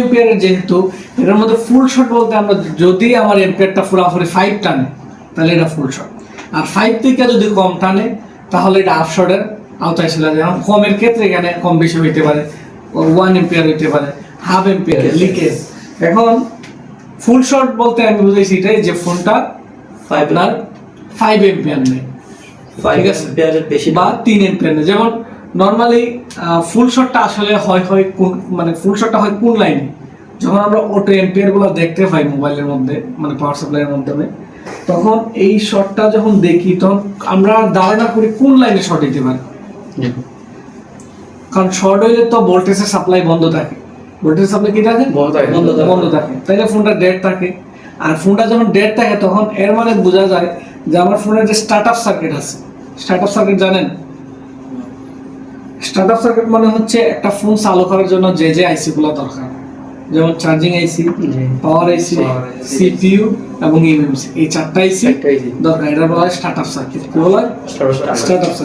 এম্পিয়ারের যেহেতু এটার মধ্যে ফুল শট বলতে আমরা যদি আমার এম্পিয়ারটা পুরোপুরি 5 টানে তাহলে এটা ফুল শট, আর 5 থেকে যদি কম টানে তাহলে এটা হাফ শটের আওতায় চলে যায়। যেমন কমের ক্ষেত্রে এখানে কম বেশি হইতে পারে, 1 এম্পিয়ার হইতে পারে, হাফ এম্পিয়ার লিকেজ। এখন ফুল শট বলতে আমি বুঝাইছি এটাই যে ফোনটা আপনার 5 এম্পিয়ার নেই, ঠিক আছে, বেশি বা 3 এম্পিয়ার নেই। যেমন নর্মালি ফুল শটটা আসলে হয় কোন মানে ফুল শটটা হয় কোন লাইনে, যখন আমরা অটো এম্পিয়ার গুলো দেখতে পাই মোবাইলের মধ্যে মানে পাওয়ার সাপ্লাইয়ের মাধ্যমে, তখন এই শটটা যখন দেখি তখন আমরা ধারণা করি কোন লাইনে শর্ট দিতে পারে। কারণ শর্ট হইলে তো ভোল্টেজের সাপ্লাই বন্ধ থাকে, ভোল্টেজ সাপ্লাই কি থাকে বন্ধ থাকে, তাইলে ফোনটা ডেড থাকে। আর ফোনটা যখন ডেড থাকে তখন এর মানে বোঝা যায় যে আমার ফোনের যে স্টার্ট আপ সার্কিট আছে, স্টার্ট আপ সার্কিট জানেন? স্টার্ট আপ সার্কিট মানে হচ্ছে একটা ফোন চালু করার জন্য যে যে আইসি গুলো দরকার, যেমন চার্জিং আইসি, পাওয়ার আইসি, সিপিইউ এবং ইউএমসি, এই 4টা আইসি দরকার। এটা বলা হয় স্টার্ট আপ সার্কিট। কি বলা হয়? Start up circuit.